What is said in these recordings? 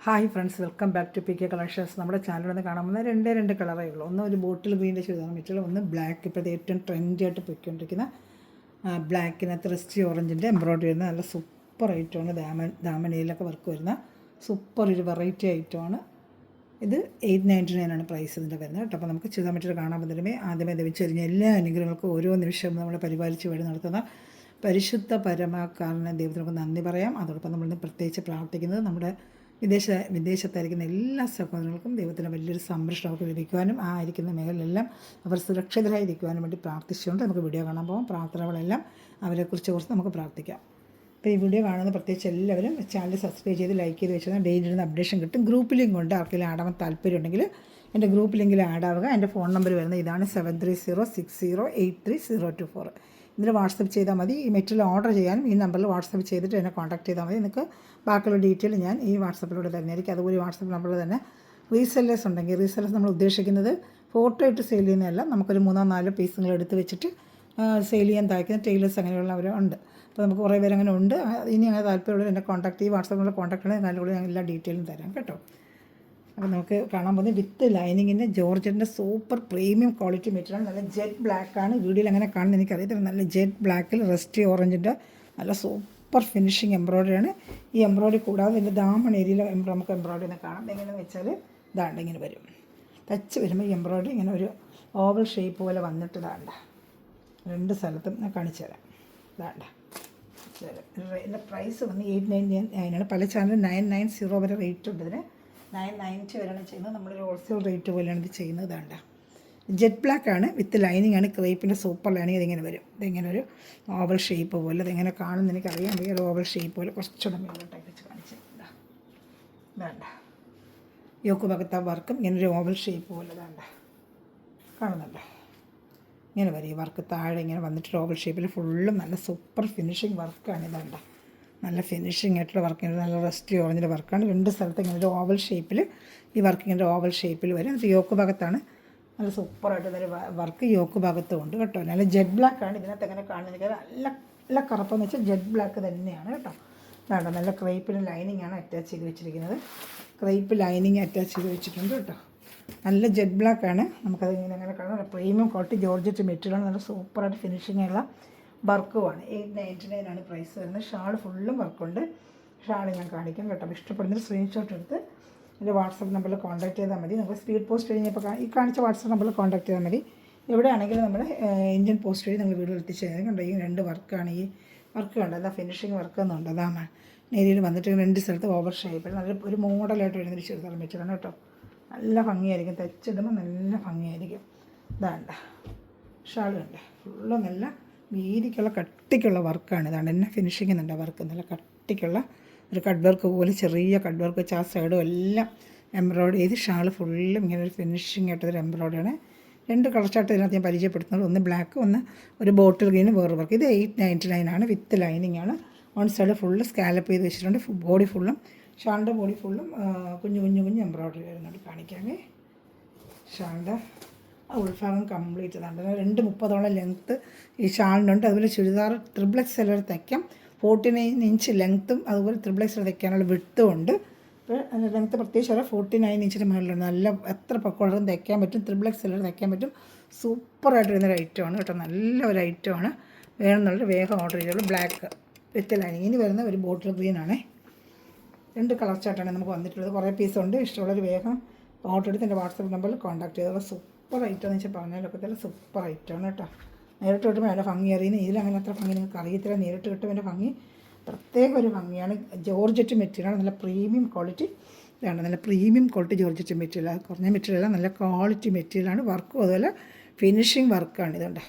Hi friends, welcome back to P K collections. നമ്മുടെ ചാനലിൽ നിന്ന് കാണാൻ പോകുന്ന രണ്ടേ കളറേ ഉള്ളൂ. ഒന്ന് ഒരു ബോട്ടിൽ ഗ്രീൻ്റെ ചുരിദാർ മെറ്റീരിയൽ, ഒന്ന് ബ്ലാക്ക്, ഇപ്പോഴത്തെ ഏറ്റവും ട്രെൻഡായിട്ട് പൊയ്ക്കൊണ്ടിരിക്കുന്ന ബ്ലാക്കിനകത്ത് റെസ്റ്റി ഓറഞ്ചിൻ്റെ എംബ്രോയ്ഡറി വരുന്ന നല്ല സൂപ്പർ ഐറ്റമാണ്. ദാമനയിലൊക്കെ വർക്ക് വരുന്ന സൂപ്പർ ഒരു വെറൈറ്റി ഐറ്റമാണ് ഇത്. 899 ആണ് പ്രൈസ് ഇതിൻ്റെ വരുന്നത് കേട്ടോ. അപ്പോൾ നമുക്ക് ചുരിദാർ മെറ്റീരിയൽ കാണാൻ പറ്റുന്നതിന് ആദ്യമേ ദവിച്ചെറിഞ്ഞ എല്ലാ അനുഗ്രഹങ്ങൾക്കും ഓരോ നിമിഷവും നമ്മളെ പരിപാലിച്ച് വഴി നടത്തുന്ന പരിശുദ്ധ പരമാകാരനെ ദൈവത്തിനൊക്കെ നന്ദി പറയാം. അതോടൊപ്പം നമ്മളിന്ന് പ്രത്യേകിച്ച് പ്രാർത്ഥിക്കുന്നത് നമ്മുടെ വിദേശത്തായിരിക്കുന്ന എല്ലാ സഹോദരങ്ങൾക്കും ദൈവത്തിന് വലിയൊരു സംരക്ഷണം അവർക്ക് ലഭിക്കുവാനും ആ ആയിരിക്കുന്ന മേഖലയിലെല്ലാം അവർ സുരക്ഷിതരായിരിക്കുവാനും വേണ്ടി പ്രാർത്ഥിച്ചുകൊണ്ട് നമുക്ക് വീഡിയോ കാണാൻ പോകാം. പ്രാർത്ഥനകളെല്ലാം അവരെക്കുറിച്ച് കുറിച്ച് നമുക്ക് പ്രാർത്ഥിക്കാം. അപ്പോൾ ഈ വീഡിയോ കാണുന്ന പ്രത്യേകിച്ച് എല്ലാവരും ചാനൽ സബ്സ്ക്രൈബ് ചെയ്ത് ലൈക്ക് ചെയ്ത് വെച്ചാൽ ഡെയിലി ഇരുന്ന് അപ്ഡേഷൻ കിട്ടും. ഗ്രൂപ്പ് ലിങ്ക് ഉണ്ട്, ആർക്കെങ്കിലും ആടാൻ താല്പര്യമുണ്ടെങ്കിൽ എൻ്റെ ഗ്രൂപ്പ് ലിങ്കിൽ ആഡ് ആവുക. എൻ്റെ ഫോൺ നമ്പർ വരുന്നത് ഇതാണ് 7306083024. ഇതിൽ വാട്സപ്പ് ചെയ്താൽ മതി. ഈ മെറ്റീരിയൽ ഓർഡർ ചെയ്യാനും ഈ നമ്പറിൽ വാട്സപ്പ് ചെയ്തിട്ട് എന്നെ കോൺടാക്ട് ചെയ്താൽ മതി. നിങ്ങൾക്ക് ബാക്കിയുള്ള ഡീറ്റെയിൽ ഞാൻ ഈ വാട്സപ്പിലൂടെ തന്നെയായിരിക്കും. അതുപോലെ വാട്സപ്പ് നമ്പറിൽ തന്നെ റീസെല്ലേഴ്സ് ഉണ്ടെങ്കിൽ റീസെല്ലേഴ്സ് നമ്മൾ ഉദ്ദേശിക്കുന്നത് ഫോട്ടോ ഇട്ട് സെയിൽ ചെയ്യുന്നതല്ല, നമുക്കൊരു 3-4 പീസുകൾ എടുത്ത് വെച്ചിട്ട് സെയിൽ ചെയ്യാൻ താല്പര്യം ടൈലേഴ്സ് അങ്ങനെയുള്ളവരുണ്ട്. അപ്പോൾ നമുക്ക് കുറേ പേര് അങ്ങനെ ഉണ്ട്. ഇനി അങ്ങനെ താല്പര്യമുള്ളവർ എന്നെ കോൺടാക്ട് ചെയ്യും. വാട്സപ്പിലുള്ള കോൺടാക്ട് ഉണ്ടെങ്കിൽ അതിലൂടെ ഞാൻ എല്ലാ ഡീറ്റെയിലും തരാം കേട്ടോ. അപ്പോൾ നമുക്ക് കാണാൻ പോകുന്നത് വിത്ത് ലൈനിങ്ങിൻ്റെ ജോർജറ്റിൻ്റെ സൂപ്പർ പ്രീമിയം ക്വാളിറ്റി മെറ്റീരിയൽ. നല്ല ജെറ്റ് ബ്ലാക്കാണ്. വീഡിയോയിൽ അങ്ങനെ കാണുന്നത് എനിക്കറിയത്തില്ല. നല്ല ജെറ്റ് ബ്ലാക്കിൽ റെസ്റ്റി ഓറഞ്ചിൻ്റെ നല്ല സൂപ്പർ ഫിനിഷിങ് എംബ്രോയ്ഡറിയാണ്. ഈ എംബ്രോയ്ഡറി കൂടാതെ ഇതിൻ്റെ ദാമൺ ഏരിയയിൽ നമുക്ക് എംബ്രോയ്ഡറി ഒന്ന് കാണാം. എങ്ങനെയെന്ന് വെച്ചാൽ ഇതാണ്ട് ഇങ്ങനെ വരും. ടച്ച് വരുമ്പോൾ ഈ എംബ്രോയ്ഡറി ഇങ്ങനെ ഒരു ഓവൽ ഷേപ്പ് പോലെ വന്നിട്ട് ഇതാണ്ട രണ്ട് സ്ഥലത്തും ഞാൻ കാണിച്ചു തരാം. ഇതാണ്ട ഇതിൻ്റെ പ്രൈസ് വന്ന് 899 പല ചാനൽ 990 വരെ റേറ്റ് ഉണ്ട്. ഇതിന് 990 വരെയാണ് ചെയ്യുന്നത്. നമ്മളൊരു ഹോൾസെയിൽ റേറ്റ് പോലെയാണ് ഇത് ചെയ്യുന്നത്. വേണ്ട ജെറ്റ് ബ്ലാക്ക് ആണ്, വിത്ത് ലൈനിങ് ആണ്. ക്രേപ്പിൻ്റെ സൂപ്പർ ലൈനിങ്. ഇതിങ്ങനെ വരും. ഇതിങ്ങനെ ഒരു ഓവൽ ഷേപ്പ് പോലെ. ഇതെങ്ങനെ കാണുമെന്ന് എനിക്കറിയാൻ വയ്യ. ഒരു ഓവൽ ഷേപ്പ് പോലെ കുറച്ചുകൂടെ മേലോട്ടൊക്കെ വെച്ച് കാണിച്ചത്. വേണ്ട യോക്ക് ഭാഗത്ത് വർക്കും ഇങ്ങനെ ഒരു ഓവൽ ഷേപ്പ് പോലെ വേണ്ട കാണുന്നുണ്ടോ. ഇങ്ങനെ വരും ഈ വർക്ക് താഴെ ഇങ്ങനെ വന്നിട്ട് ഓവൽ ഷേപ്പിൽ ഫുള്ളും നല്ല സൂപ്പർ ഫിനിഷിങ് വർക്കാണ്. ഇതേണ്ട നല്ല ഫിനിഷിങ് ആയിട്ടുള്ള വർക്കിന് നല്ല റെസ്റ്റ് ഓറഞ്ചിൻ്റെ വർക്കാണ്. രണ്ട് സ്ഥലത്ത് ഇങ്ങനെ ഒരു ഓവൽ ഷേപ്പിൽ ഈ വർക്ക് ഇങ്ങനെ ഓവൽ ഷേപ്പിൽ വരും. അത് യോക്ക് ഭാഗത്താണ് നല്ല സൂപ്പറായിട്ട് ഒരു വർക്ക് യോക്ക് ഭാഗത്തും ഉണ്ട് കേട്ടോ. നല്ല ജെറ്റ് ബ്ലാക്കാണ്. ഇതിനകത്ത് എങ്ങനെ കാണുന്നത് നല്ല നല്ല കറുപ്പെന്ന് വെച്ചാൽ ജെറ്റ് ബ്ലാക്ക് തന്നെയാണ് കേട്ടോ. വേണ്ട നല്ല ക്രേപ്പിന് ലൈനിങ് ആണ് അറ്റാച്ച് ചെയ്ത് വെച്ചിരിക്കുന്നത്. ക്രേപ്പ് ലൈനിങ് അറ്റാച്ച് ചെയ്ത് വെച്ചിട്ടുണ്ട് കേട്ടോ. നല്ല ജെറ്റ് ബ്ലാക്കാണ്. നമുക്കത് ഇങ്ങനെ അങ്ങനെ കാണാം. നല്ല പ്രീമിയം ക്വാളിറ്റി ജോർജറ്റ് മെറ്റീരിയലാണ്. നല്ല സൂപ്പറായിട്ട് ഫിനിഷിങ് ഉള്ള വർക്കുമാണ്. 899 ആണ് പ്രൈസ് വരുന്നത്. ഷാൾ ഫുള്ളും വർക്കുണ്ട്. ഷാൾ ഞാൻ കാണിക്കാം കേട്ടോ. അപ്പോൾ ഇഷ്ടപ്പെടുന്നൊരു സ്ക്രീൻഷോട്ട് എടുത്ത് എൻ്റെ വാട്സപ്പ് നമ്പറിൽ കോൺടാക്ട് ചെയ്താൽ മതി. നമുക്ക് സ്പീഡ് പോസ്റ്റ് കഴിഞ്ഞപ്പോൾ ഈ കാണിച്ച വാട്സപ്പ് നമ്പറിൽ കോൺടാക്ട് ചെയ്താൽ മതി. എവിടെയാണെങ്കിലും നമ്മൾ ഇന്ത്യൻ പോസ്റ്റ് വഴി നിങ്ങൾ വീഡിയോ എത്തിച്ചു തരാം. കണ്ടോ ഈ രണ്ട് വർക്കാണ്. ഈ വർക്ക് കണ്ടോ അതാ ഫിനിഷിങ് വർക്ക് എന്നുണ്ട്. അതാണ് നേരിൽ വന്നിട്ട് രണ്ട് സ്ഥലത്ത് ഓവർ ഷേപ്പിൽ നല്ല ഒരു മോഡലായിട്ട് വരുന്നൊരു ചെറുതാൻ വെച്ചിട്ടാണ് കേട്ടോ. നല്ല ഭംഗിയായിരിക്കും. തെച്ചിടുമ്പോൾ നല്ല ഭംഗിയായിരിക്കും. ഇതാണ്ട ഷാൾ കണ്ടേ ഫുള്ള് നല്ല വീതിക്കുള്ള കട്ടിക്കുള്ള വർക്കാണ്. ഇതാണ് എന്നെ ഫിനിഷിങ് എന്നുണ്ട് വർക്ക്. നല്ല കട്ടിക്കുള്ള ഒരു കട്ട് വർക്ക് പോലെ ചെറിയ കട്ട് വർക്ക് വെച്ച് ആ സൈഡും എല്ലാം എംബ്രോയ്ഡറി ചെയ്ത് ഷാൾ ഫുള്ളും ഇങ്ങനെ ഒരു ഫിനിഷിങ് ആയിട്ടൊരു എംബ്രോയ്ഡറിയാണ്. രണ്ട് കളർ ചാർട്ട് ഇതിനകത്ത് ഞാൻ പരിചയപ്പെടുത്തുന്നത്. ഒന്ന് ബ്ലാക്ക്, ഒന്ന് ഒരു ബോട്ടിൽ ഗ്രീന് വേറെ വർക്ക്. ഇത് 899 ആണ്. വിത്ത് ലൈനിങ് ആണ്. വൺ സൈഡ് ഫുള്ള് സ്കാലപ്പ് ചെയ്ത് വെച്ചിട്ടുണ്ട്. ബോഡി ഫുള്ളും ഷാളിൻ്റെ ബോഡി ഫുള്ളും കുഞ്ഞു എംബ്രോയ്ഡറി വരുന്നുണ്ട്. കാണിക്കാമേ ഷാളിൻ്റെ ഉൾഭാഗം കംപ്ലീറ്റ് ഇതാണ്. 230 ലെങ്ത്ത് ഈ ഷാളിനുണ്ട്. അതുപോലെ ചുരിദാർ XXL തയ്ക്കാം. 49 ഇഞ്ച് ലെങ്ത്തും അതുപോലെ XXL തയ്ക്കാനുള്ള വിട്ടും ഉണ്ട്. അപ്പോൾ അതിൻ്റെ ലെങ്ത്ത് പ്രത്യേകിച്ച് 49 ഇഞ്ചിൻ്റെ മുകളിലുണ്ട്. നല്ല എത്ര പക്കോളറും തയ്ക്കാൻ പറ്റും. XXL തയ്ക്കാൻ പറ്റും. സൂപ്പറായിട്ട് വരുന്നൊരു ഐറ്റമാണ് കേട്ടോ. നല്ല ഒരു ഐറ്റമാണ്. വേണമെന്നുള്ളൊരു വേഗം ഓർഡർ ചെയ്തോളൂ. Black with lining. ഇനി വരുന്ന ഒരു ബോട്ടിൽ ഗ്രീനാണേ. രണ്ട് കളർ ചാർട്ടാണ് നമുക്ക് വന്നിട്ടുള്ളത്. കുറേ പീസുണ്ട്. ഇഷ്ടമുള്ളൊരു വേഗം ഓർഡർ എടുത്ത് എൻ്റെ വാട്സപ്പ് നമ്പറിൽ കോൺടാക്ട് ചെയ്തോളൂ. സൂപ്പർ ഐറ്റം എന്ന് വെച്ചാൽ പറഞ്ഞാലൊക്കെ തന്നെ സൂപ്പർ ഐറ്റമാണ് കേട്ടോ. നേരിട്ട് കിട്ടുമ്പോൾ അതിൻ്റെ ഭംഗി അറിയുന്നത്. ഇതിലങ്ങനെ അത്ര ഭംഗി നിങ്ങൾക്ക് അറിയത്തില്ല. നേരിട്ട് കിട്ടുമ്പോൾ എൻ്റെ ഭംഗി പ്രത്യേക ഒരു ഭംഗിയാണ്. ജോർജറ്റ് മെറ്റീരിയലാണ്. നല്ല പ്രീമിയം ക്വാളിറ്റി ഇതാണ്. നല്ല പ്രീമിയം ക്വാളിറ്റി ജോർജറ്റ് മെറ്റീരിയൽ. കുറഞ്ഞ മെറ്റീരിയലാണ്. നല്ല ക്വാളിറ്റി മെറ്റീരിയലാണ്. വർക്കും അതുപോലെ ഫിനിഷിങ് വർക്കാണ്. ഇതുണ്ട്.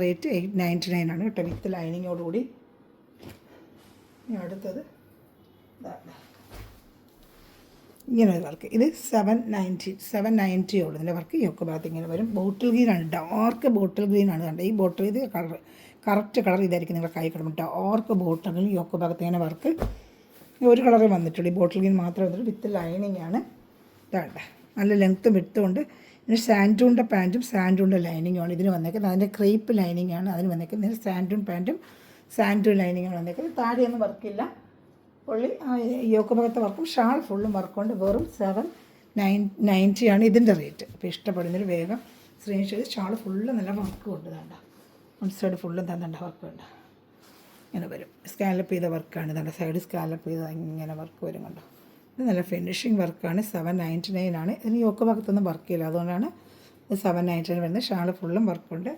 റേറ്റ് 899 ആണ് കേട്ടോ. വിത്ത് ലൈനിങ്ങോടുകൂടി. അടുത്തത് ഇങ്ങനെ ഒരു വർക്ക്. ഇത് 790 ഉള്ളൂ. ഇതിൻ്റെ വർക്ക് യോക്ക് ഭാഗത്ത് ഇങ്ങനെ വരും. ബോട്ടിൽ ഗ്രീനാണ്. ഡാർക്ക് ബോട്ടിൽ ഗ്രീനാണ്. കണ്ടത് ഈ ബോട്ടിൽ ഇത് കളർ കറക്റ്റ് കളർ ഇതായിരിക്കും നിങ്ങൾ കൈ കിടക്കും. ഡാർക്ക് ബോട്ടിൽ ഗ്രീൻ യോക്ക് ഭാഗത്ത് ഇങ്ങനെ വർക്ക് ഒരു കളറിൽ വന്നിട്ടുള്ളൂ. ഈ ബോട്ടിൽ ഗ്രീൻ മാത്രമേ വന്നിട്ട് വിത്ത് ലൈനിങ് ആണ്. ഇതാണ്ട നല്ല ലെങ്ത്തും വിട്ടും ഉണ്ട്. ഇതിന് സാൻഡൂണിൻ്റെ പാൻറ്റും സാൻഡൂണിൻ്റെ ലൈനിങ്ങുമാണ് ഇതിന് വന്നേക്കുന്നത്. അതിൻ്റെ ക്രേപ്പ് ലൈനിങ് ആണ് അതിന് വന്നേക്കുന്നത്. ഇതിന് സാൻഡൂൺ പാൻറ്റും സാൻഡൂൺ ലൈനിങ്ങാണ് വന്നേക്കുന്നത്. താഴെയൊന്നും വർക്കില്ല. പുള്ളി യോക്ക് ഭാഗത്തെ വർക്കും ഷാൾ ഫുള്ളും വർക്കുണ്ട്. വെറും 790 ആണ് ഇതിൻ്റെ റേറ്റ്. അപ്പോൾ ഇഷ്ടപ്പെടുന്നൊരു വേഗം സ്ക്രീൻഷോട്ട്. ഷാൾ ഫുള്ള് നല്ല വർക്കും ഉണ്ട്. വേണ്ട വൺ സൈഡ് ഫുള്ളും തന്നണ്ട വർക്കുണ്ട്. ഇങ്ങനെ വരും. സ്കാലപ്പ് ചെയ്ത വർക്കാണ്. നല്ല സൈഡ് സ്കാലപ്പ് ചെയ്ത ഇങ്ങനെ വർക്ക് വരും. കണ്ടോ, ഇത് നല്ല ഫിനിഷിങ് വർക്കാണ്. 799 ആണ്. ഇതിന് യോക്ക് ഭാഗത്തൊന്നും വർക്ക് ചെയ്യില്ല, അതുകൊണ്ടാണ് ഇത് 799 വരുന്നത്. ഷാൾ ഫുള്ളും വർക്കുണ്ട്.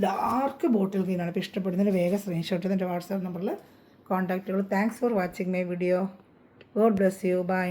Dark bottle ഗ്രീനാണ്. ഇപ്പോൾ ഇഷ്ടപ്പെടുന്നതിന് വേഗം സ്ക്രീൻഷോട്ട് എൻ്റെ വാട്സാപ്പ് നമ്പറിൽ കോൺടാക്റ്റ് ചെയ്യുള്ളൂ. Thanks for watching my video. God bless you. By.